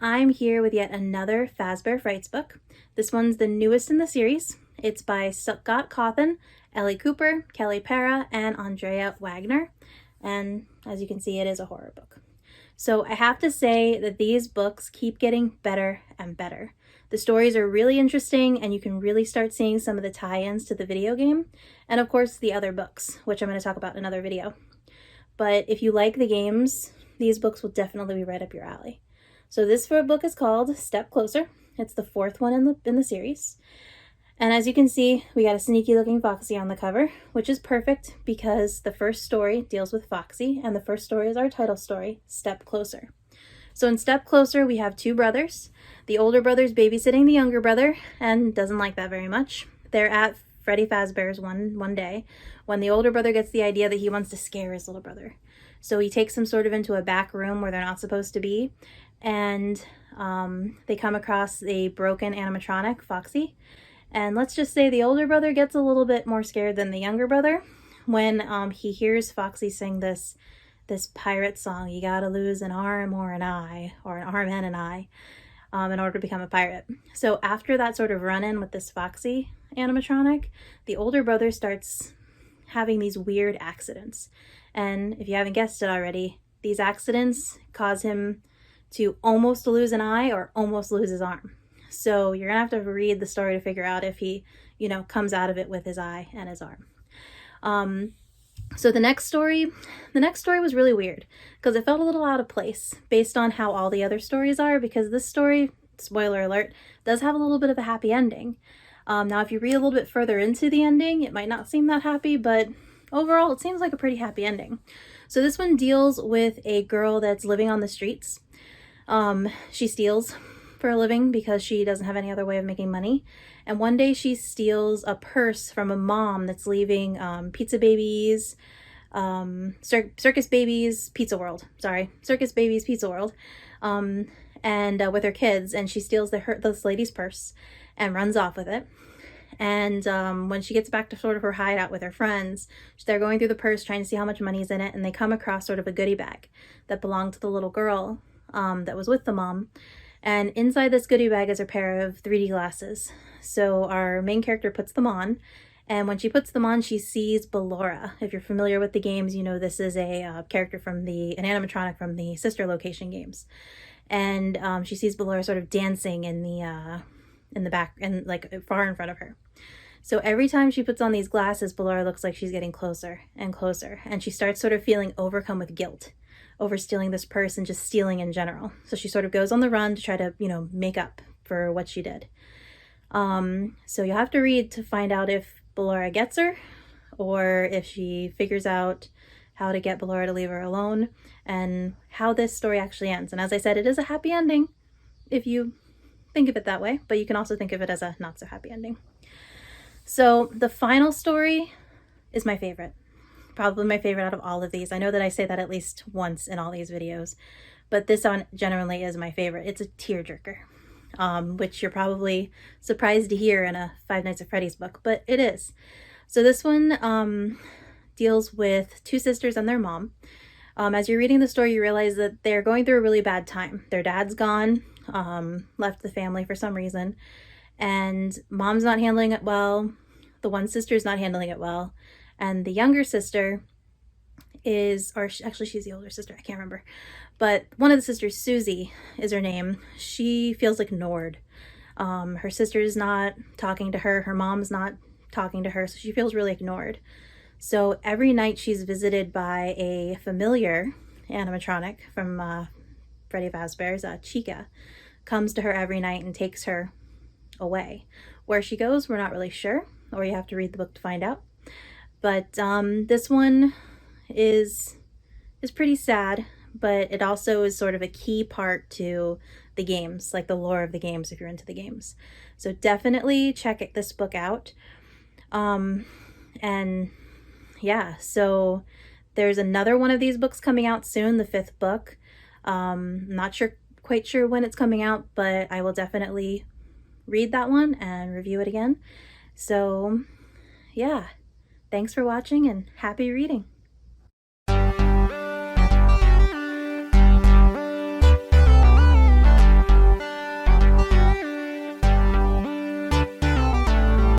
I'm here with yet another Fazbear Frights book. This one's the newest in the series. It's by Scott Cawthon, Ellie Cooper, Kelly Para, and Andrea Wagner. And as you can see, it is a horror book. So I have to say that these books keep getting better and better. The stories are really interesting, and you can really start seeing some of the tie-ins to the video game, and of course the other books, which I'm going to talk about in another video. But if you like the games, these books will definitely be right up your alley. So this book is called Step Closer. It's the fourth one in the series. And as you can see, we got a sneaky looking Foxy on the cover, which is perfect because the first story deals with Foxy, and the first story is our title story, Step Closer. So in Step Closer, we have two brothers. The older brother's babysitting the younger brother and doesn't like that very much. They're at Freddy Fazbear's one day when the older brother gets the idea that he wants to scare his little brother. So he takes them sort of into a back room where they're not supposed to be, and they come across a broken animatronic, Foxy. And let's just say the older brother gets a little bit more scared than the younger brother when he hears Foxy sing this pirate song, "You gotta lose an arm or an eye, or an arm and an eye, in order to become a pirate." So after that sort of run-in with this Foxy animatronic, the older brother starts having these weird accidents. And if you haven't guessed it already, these accidents cause him to almost lose an eye or almost lose his arm. So you're gonna have to read the story to figure out if he, comes out of it with his eye and his arm. So the next story was really weird because it felt a little out of place based on how all the other stories are, because this story, spoiler alert, does have a little bit of a happy ending. Now if you read a little bit further into the ending, it might not seem that happy, but overall it seems like a pretty happy ending. So this one deals with a girl that's living on the streets. She steals for a living because she doesn't have any other way of making money. And one day she steals a purse from a mom that's leaving Circus Babies Pizza World, and with her kids, and she steals this lady's purse and runs off with it. And when she gets back to sort of her hideout with her friends, they're going through the purse trying to see how much money's in it, and they come across sort of a goodie bag that belonged to the little girl that was with the mom. And inside this goodie bag is a pair of 3D glasses. So our main character puts them on, and when she puts them on, she sees Ballora. If you're familiar with the games, you know this is a character from an animatronic from the sister location games. And she sees Ballora sort of dancing in the back, and like far in front of her. So every time she puts on these glasses, Ballora looks like she's getting closer and closer, and she starts sort of feeling overcome with guilt over stealing this purse and just stealing in general. So she sort of goes on the run to try to, make up for what she did. So you'll have to read to find out if Ballora gets her, or if she figures out how to get Ballora to leave her alone, and how this story actually ends. And as I said, it is a happy ending if you think of it that way, but you can also think of it as a not so happy ending. So the final story is my favorite. Probably my favorite out of all of these. I know that I say that at least once in all these videos, but this one generally is my favorite. It's a tearjerker, which you're probably surprised to hear in a Five Nights at Freddy's book, but it is. So this one deals with two sisters and their mom. As you're reading the story, you realize that they're going through a really bad time. Their dad's gone, left the family for some reason, and mom's not handling it well. The one sister's not handling it well. And the younger sister actually she's the older sister, I can't remember. But one of the sisters, Susie is her name, she feels ignored. Her sister's not talking to her, her mom's not talking to her, so she feels really ignored. So every night she's visited by a familiar animatronic from Freddy Fazbear's, Chica, comes to her every night and takes her away. Where she goes, we're not really sure, or you have to read the book to find out. But this one is pretty sad, but it also is sort of a key part to the games, like the lore of the games if you're into the games. So definitely check this book out. And yeah, so there's another one of these books coming out soon, the 5th book. Not quite sure when it's coming out, but I will definitely read that one and review it again. So yeah. Thanks for watching and happy reading.